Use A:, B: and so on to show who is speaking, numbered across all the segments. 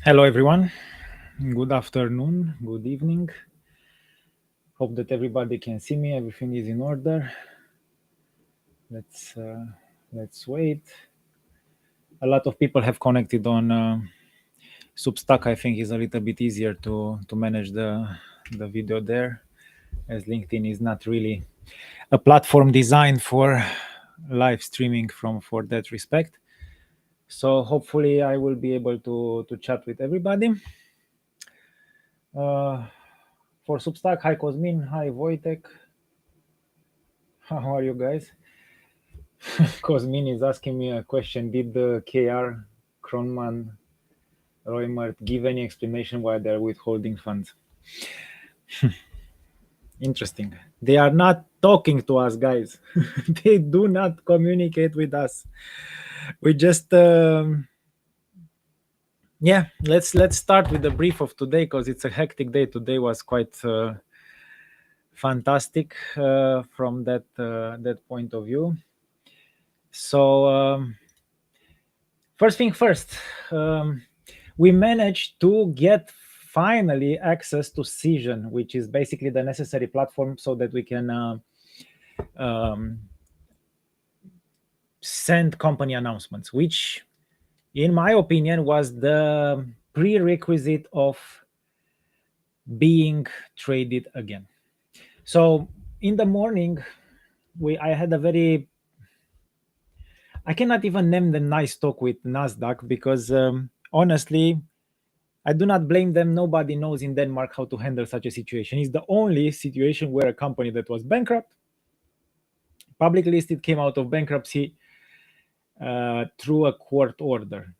A: Hello, everyone. Good afternoon, good evening. Hope that everybody can see me. Everything is in order. Let's uh, let's wait. A lot of people have connected on Substack. I think is a little bit easier to manage the video there, as LinkedIn is not really a platform designed for live streaming from for that respect. So hopefully I will be able to chat with everybody. Uh, for Substack, hi Cosmin, hi Wojtek. How are you guys? Cosmin is asking me a question. Did the KR, Kronman, Roymert give any explanation why they're withholding funds? Interesting. They are not talking to us, guys. They do not communicate with us. We just, yeah. Let's start with the brief of today because it's a hectic day. Today was quite fantastic from that point of view. So first thing first, we managed to get finally access to Cision, which is basically the necessary platform so that we can um, send company announcements, which, in my opinion, was the prerequisite of being traded again. So in the morning, I had a very, I cannot even name the nice talk with Nasdaq because honestly, I do not blame them. Nobody knows in Denmark how to handle such a situation. It's the only situation where a company that was bankrupt, public listed, came out of bankruptcy through a court order.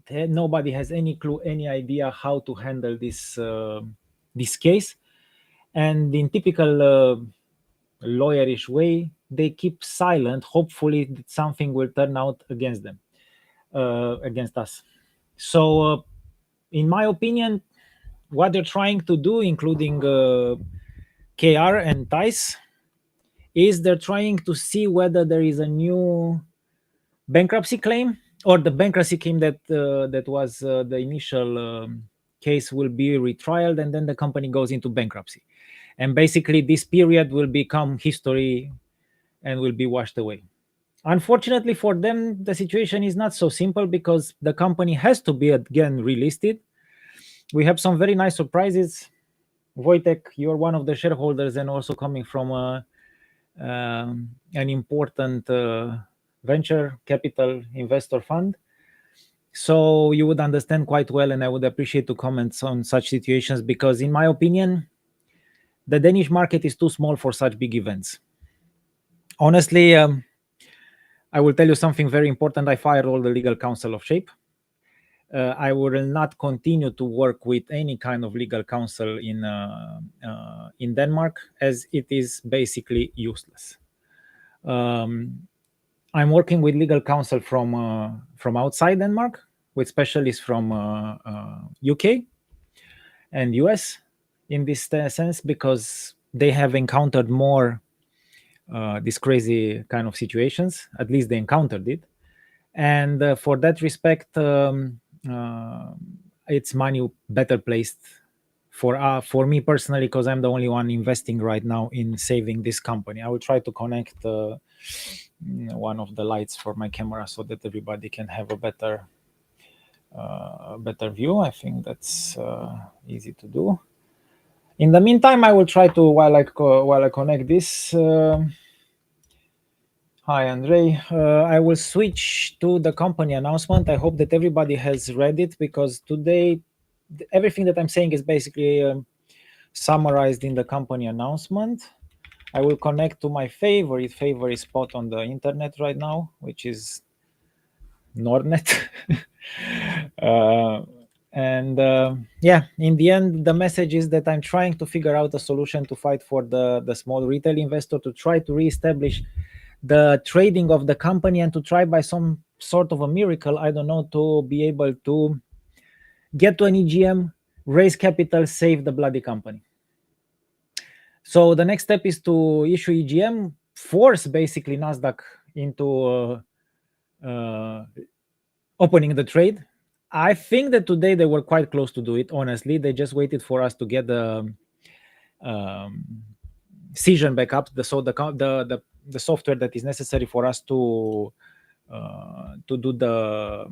A: Nobody has any clue, any idea how to handle this case. And in typical lawyerish way, they keep silent. Hopefully, that something will turn out against them, against us. So, in my opinion, what they're trying to do, including KR and Tice, is they're trying to see whether there is a new bankruptcy claim or the bankruptcy claim that was the initial case will be retrialed and then the company goes into bankruptcy. And basically, this period will become history and will be washed away. Unfortunately for them, the situation is not so simple because the company has to be again relisted. We have some very nice surprises. Wojtek, you're one of the shareholders and also coming from an important venture capital investor fund. So you would understand quite well, and I would appreciate to comment on such situations because, in my opinion, the Danish market is too small for such big events. Honestly, I will tell you something very important. I fired all the legal counsel of Shape. I will not continue to work with any kind of legal counsel in Denmark, as it is basically useless. I'm working with legal counsel from outside Denmark, with specialists from UK and US in this sense, because they have encountered more these crazy kind of situations. At least they encountered it, and for that respect, it's money better placed for me personally, because I'm the only one investing right now in saving this company. I will try to connect one of the lights for my camera so that everybody can have a better view. I think that's easy to do. In the meantime, I will try to while I connect this. Hi, Andre. I will switch to the company announcement. I hope that everybody has read it because today everything that I'm saying is basically summarized in the company announcement. I will connect to my favorite spot on the internet right now, which is Nordnet. uh, and yeah, in the end, the message is that I'm trying to figure out a solution to fight for the small retail investor, to try to reestablish the trading of the company, and to try by some sort of a miracle, I don't know, to be able to get to an EGM, raise capital, save the bloody company. So the next step is to issue EGM, force basically Nasdaq into opening the trade. I think that today they were quite close to do it. Honestly, they just waited for us to get the um, season backup, the software that is necessary for us to do the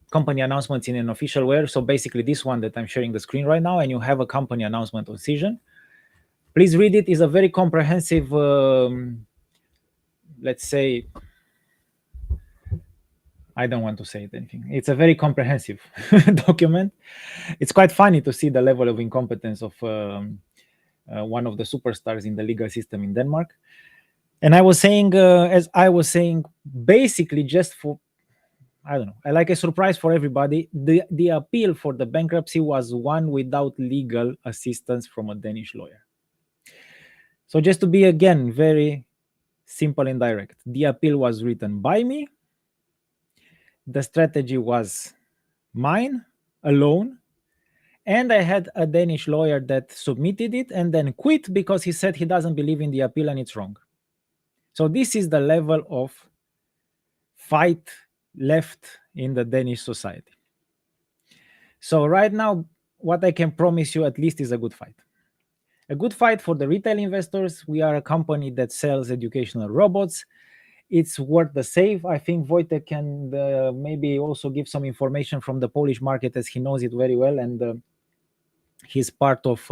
A: company announcements in an official way. So basically, this one that I'm sharing the screen right now, and you have a company announcement on Cision. Please read it. It's a very comprehensive, let's say, I don't want to say it anything. It's a very comprehensive document. It's quite funny to see the level of incompetence of one of the superstars in the legal system in Denmark. And I was saying, as I was saying, basically just for, I don't know, like a surprise for everybody, the appeal for the bankruptcy was won without legal assistance from a Danish lawyer. So just to be again very simple and direct, the appeal was written by me. The strategy was mine alone, and I had a Danish lawyer that submitted it and then quit because he said he doesn't believe in the appeal and it's wrong. So this is the level of fight left in the Danish society. So right now, what I can promise you at least is a good fight. A good fight for the retail investors. We are a company that sells educational robots. It's worth the save. I think Wojtek can maybe also give some information from the Polish market, as he knows it very well, and he's part of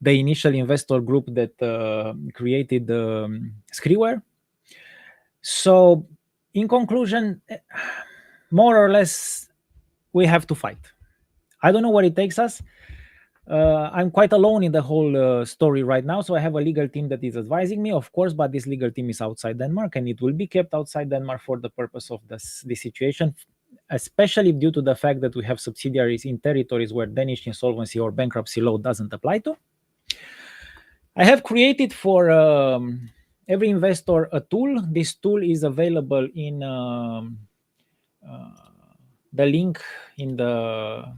A: the initial investor group that created Skriware. So, in conclusion, more or less, we have to fight. I don't know where it takes us. I'm quite alone in the whole story right now. So I have a legal team that is advising me, of course, but this legal team is outside Denmark and it will be kept outside Denmark for the purpose of this situation, especially due to the fact that we have subsidiaries in territories where Danish insolvency or bankruptcy law doesn't apply to. I have created for every investor a tool. This tool is available in the link in the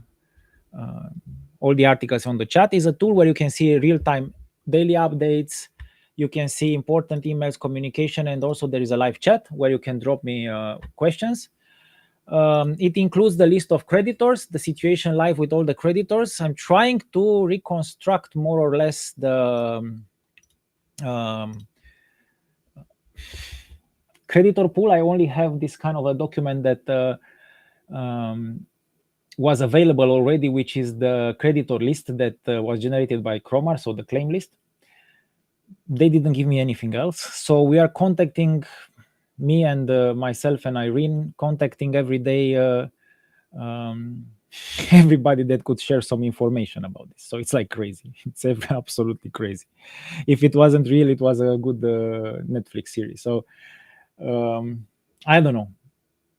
A: all the articles on the chat. Is a tool where you can see real-time daily updates. You can see important emails, communication, and also there is a live chat where you can drop me questions. It includes the list of creditors, the situation live with all the creditors. I'm trying to reconstruct more or less the creditor pool. I only have this kind of a document that was available already, which is the creditor list that was generated by Cromar, so the claim list. They didn't give me anything else. So we are contacting, me and myself and Irene, contacting every day everybody that could share some information about this. So it's like crazy. It's absolutely crazy. If it wasn't real, it was a good Netflix series. So I don't know.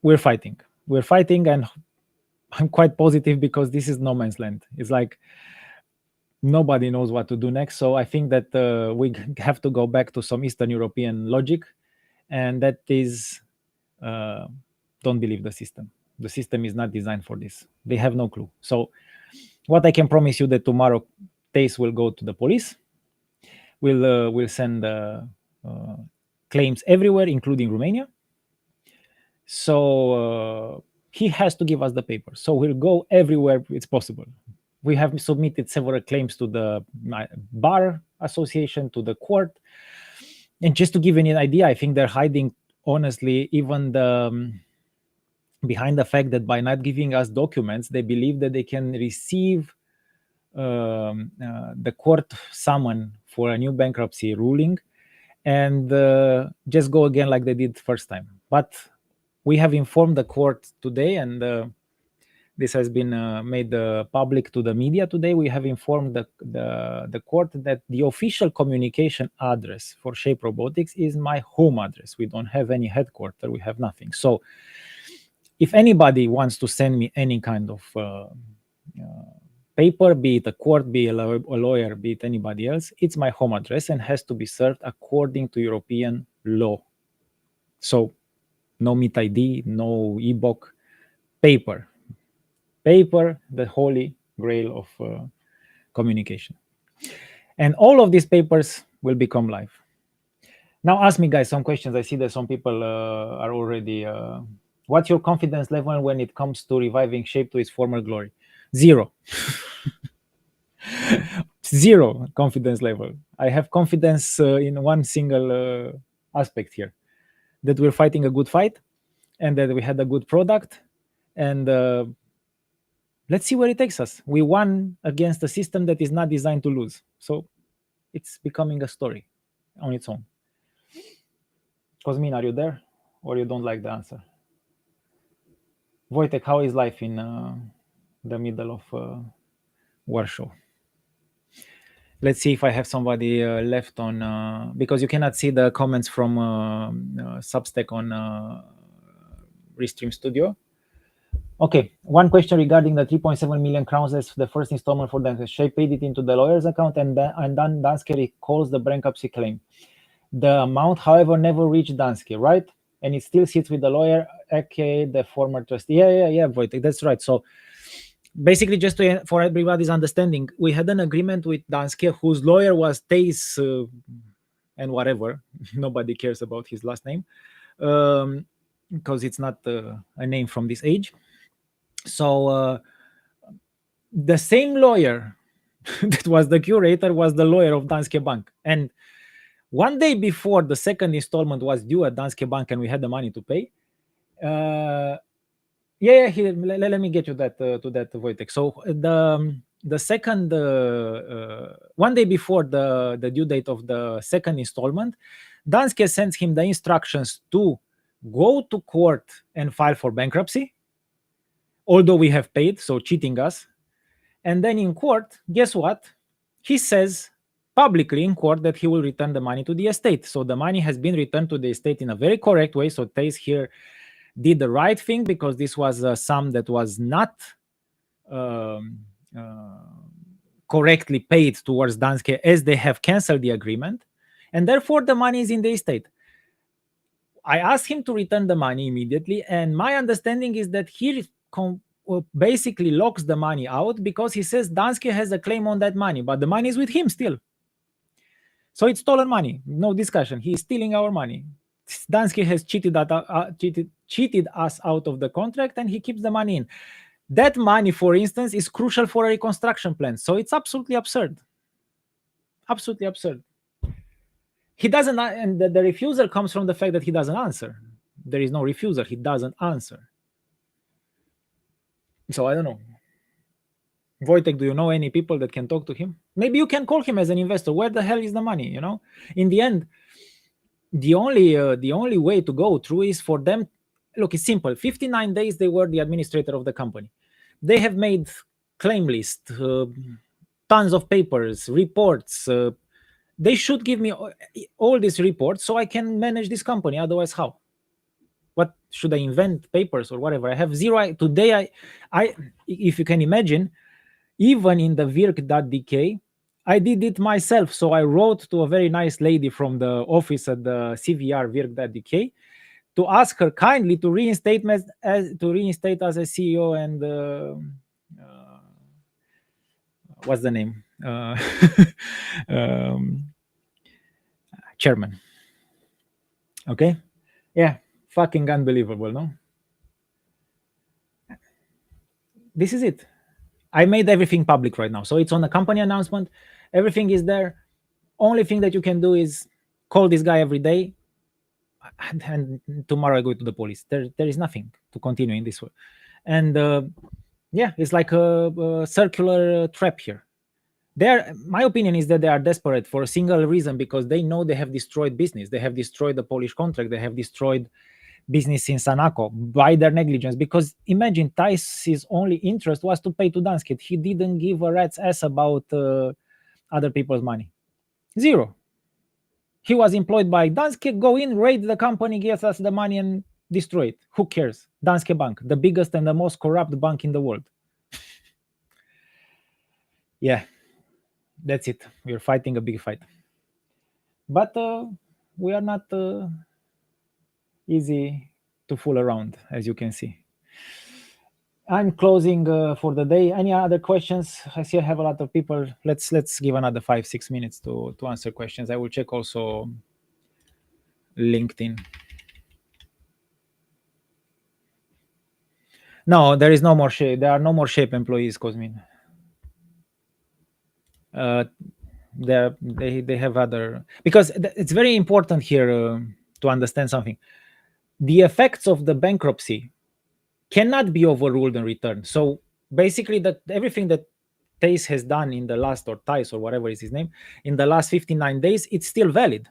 A: We're fighting. And I'm quite positive because this is no man's land. It's like nobody knows what to do next. So I think that we have to go back to some Eastern European logic, and that is don't believe the system. The system is not designed for this. They have no clue. So what I can promise you that tomorrow Tace will go to the police. We'll send claims everywhere, including Romania. So he has to give us the papers. So we'll go everywhere it's possible. We have submitted several claims to the bar association, to the court. And just to give you an idea, I think they're hiding, honestly, even behind the fact that by not giving us documents, they believe that they can receive the court summon for a new bankruptcy ruling and just go again like they did first time. But we have informed the court today, and this has been made public to the media today. We have informed the court that the official communication address for Shape Robotics is my home address. We don't have any headquarters. We have nothing. So if anybody wants to send me any kind of paper, be it a court, be it a lawyer, be it anybody else, it's my home address and has to be served according to European law. So no MIT ID, no EBOC, paper, the holy grail of communication. And all of these papers will become live. Now ask me, guys, some questions. I see that some people are already What's your confidence level when it comes to reviving Shape to its former glory? Zero. Zero confidence level. I have confidence in one single aspect here, that we're fighting a good fight and that we had a good product, and let's see where it takes us. We won against a system that is not designed to lose, so it's becoming a story on its own. Cosmin, are you there, or you don't like the answer? Wojtek, how is life in the middle of Warsaw? Let's see if I have somebody left on, because you cannot see the comments from Substack on Restream Studio. Okay, one question regarding the 3.7 million crowns as the first installment for Danske. Shape paid it into the lawyer's account, and then Danske recalls the bankruptcy claim. The amount, however, never reached Danske, right? And it still sits with the lawyer, aka the former trustee. Yeah, Wojtek, that's right. So basically, just for everybody's understanding, we had an agreement with Danske, whose lawyer was Theis and whatever. Nobody cares about his last name, because it's not a name from this age. So the same lawyer that was the curator was the lawyer of Danske Bank. And one day before the second installment was due at Danske Bank and we had the money to pay, let me get you that to that, Wojtek. So the second one day before the due date of the second installment, Danske sends him the instructions to go to court and file for bankruptcy, although we have paid, so cheating us. And then in court, guess what? He says publicly in court that he will return the money to the estate. So the money has been returned to the estate in a very correct way. So Theis here did the right thing, because this was a sum that was not correctly paid towards Danske, as they have canceled the agreement, and therefore the money is in the estate. I asked him to return the money immediately, and my understanding is that he basically locks the money out, because he says Danske has a claim on that money, but the money is with him still. So it's stolen money, no discussion. He's stealing our money. Danske has cheated us out of the contract, and he keeps the money in. That money, for instance, is crucial for a reconstruction plan. So it's absolutely absurd. Absolutely absurd. He doesn't, and the refusal comes from the fact that he doesn't answer. There is no refusal. He doesn't answer. So I don't know. Wojtek, do you know any people that can talk to him? Maybe you can call him as an investor. Where the hell is the money? You know, in the end, the only way to go through is for them. Look, it's simple. 59 days they were the administrator of the company. They have made claim list, tons of papers, reports. They should give me all these reports so I can manage this company. Otherwise, how? What should I invent papers or whatever? I have zero. Today, I if you can imagine, even in the virk.dk, I did it myself. So I wrote to a very nice lady from the office at the CVR virk.dk to ask her kindly to reinstate us as a CEO and what's the name? Chairman. Okay. Yeah. Fucking unbelievable, no? This is it. I made everything public right now. So it's on the company announcement. Everything is there. Only thing that you can do is call this guy every day. And tomorrow I go to the police. There is nothing to continue in this way. And it's like a circular trap here. My opinion is that they are desperate for a single reason, because they know they have destroyed business. They have destroyed the Polish contract. They have destroyed business in Sanaco by their negligence. Because imagine, Theis' only interest was to pay to Danske. He didn't give a rat's ass about other people's money. Zero. He was employed by Danske. Go in, raid the company, give us the money, and destroy it. Who cares? Danske Bank, the biggest and the most corrupt bank in the world. Yeah, that's it. We're fighting a big fight. But we are not easy to fool around, as you can see. I'm closing for the day. Any other questions? I see I have a lot of people. Let's give another 5-6 minutes to answer questions. I will check also LinkedIn. No, there is no more shape. There are no more shape employees, Cosmin. Uh, they have other, because it's very important here to understand something. The effects of the bankruptcy cannot be overruled and returned. So basically, that everything that Tace has done in the last, or Tice or whatever is his name, in the last 59 days, it's still valid.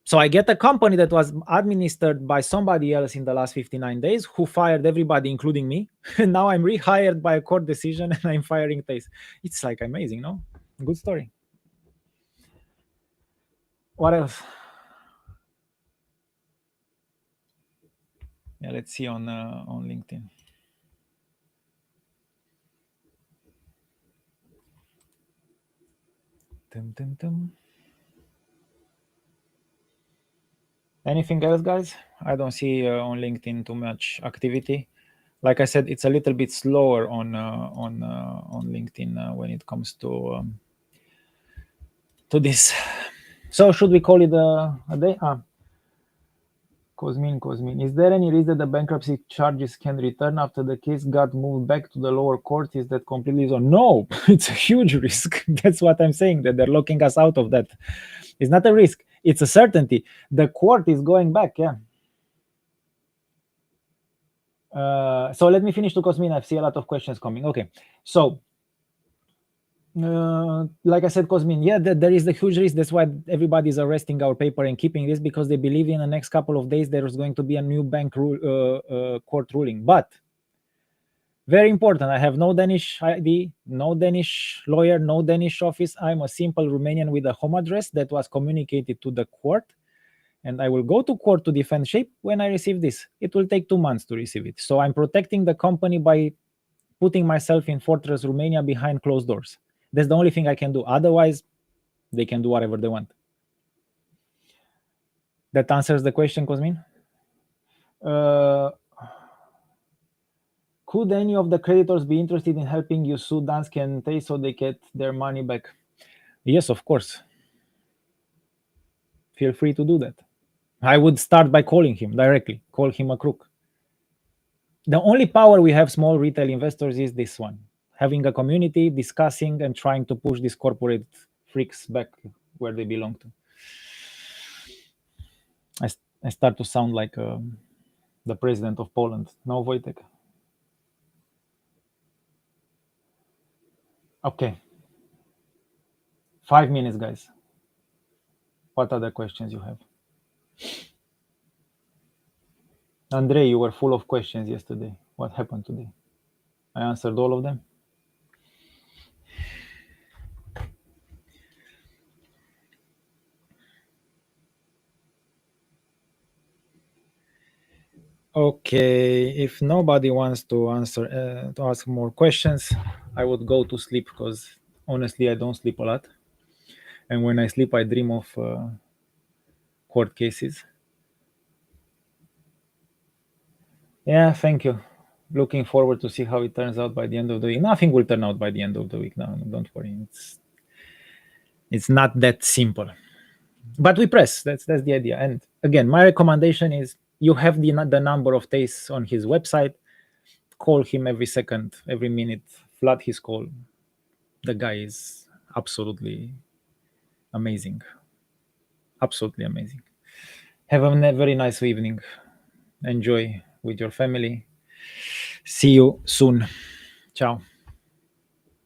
A: So I get a company that was administered by somebody else in the last 59 days who fired everybody, including me. And now I'm rehired by a court decision and I'm firing Tace. It's like amazing, no? Good story. What else? Yeah, let's see on LinkedIn. Tum, tum, tum. Anything else, guys? I don't see on LinkedIn too much activity. Like I said, it's a little bit slower on LinkedIn when it comes to this. So should we call it a day? Cosmin, is there any reason the bankruptcy charges can return after the case got moved back to the lower court? Is that completely so? No, it's a huge risk. That's what I'm saying, that they're locking us out of that. It's not a risk, it's a certainty. The court is going back, yeah. So let me finish to Cosmin. I see a lot of questions coming. Okay, so like I said, Cosmin, yeah, there is the huge risk. That's why everybody is arresting our paper and keeping this, because they believe in the next couple of days there is going to be a new court ruling. But very important, I have no Danish ID, no Danish lawyer, no Danish office. I'm a simple Romanian with a home address that was communicated to the court, and I will go to court to defend Shape when I receive this. It will take 2 months to receive it. So I'm protecting the company by putting myself in Fortress Romania behind closed doors. That's the only thing I can do. Otherwise, they can do whatever they want. That answers the question, Cosmin. Uh, could any of the creditors be interested in helping you sue Danske and Tay so they get their money back? Yes, of course. Feel free to do that. I would start by calling him directly, call him a crook. The only power we have, small retail investors, is this one: having a community, discussing, and trying to push these corporate freaks back where they belong to. I start to sound like the president of Poland. No, Wojtek? Okay. 5 minutes, guys. What other questions you have? Andrei, you were full of questions yesterday. What happened today? I answered all of them. Okay, if nobody wants to answer to ask more questions, I would go to sleep, because honestly I don't sleep a lot, and when I sleep I dream of court cases. Yeah, thank you. Looking forward to see how it turns out by the end of the week. Nothing will turn out by the end of the week. No, don't worry. It's not that simple. But we press. That's the idea. And again, my recommendation is, you have the number of tastes on his website. Call him every second, every minute. Flood his call. The guy is absolutely amazing. Absolutely amazing. Have a very nice evening. Enjoy with your family. See you soon. Ciao.